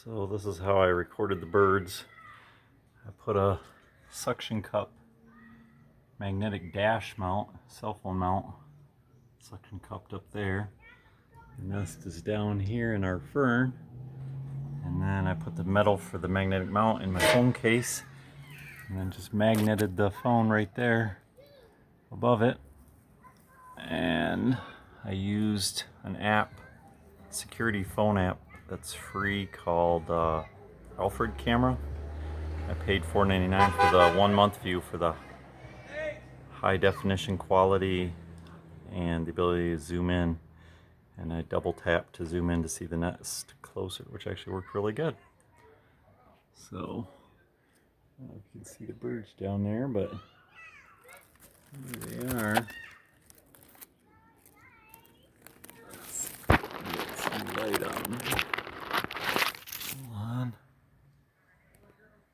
So this is how I recorded the birds. I put a suction cup magnetic dash mount, cell phone mount, suction cupped up there. The nest is down here in our fern. And then I put the metal for the magnetic mount in my phone case, and then just magneted the phone right there above it. And I used an app, security phone app that's free called Alfred Camera. I paid $4.99 for the 1 month view for the high definition quality and the ability to zoom in. And I double tap to zoom in to see the nest closer, which actually worked really good. So, I don't know if you can see the birds down there, but here they are. Let's get some light on them.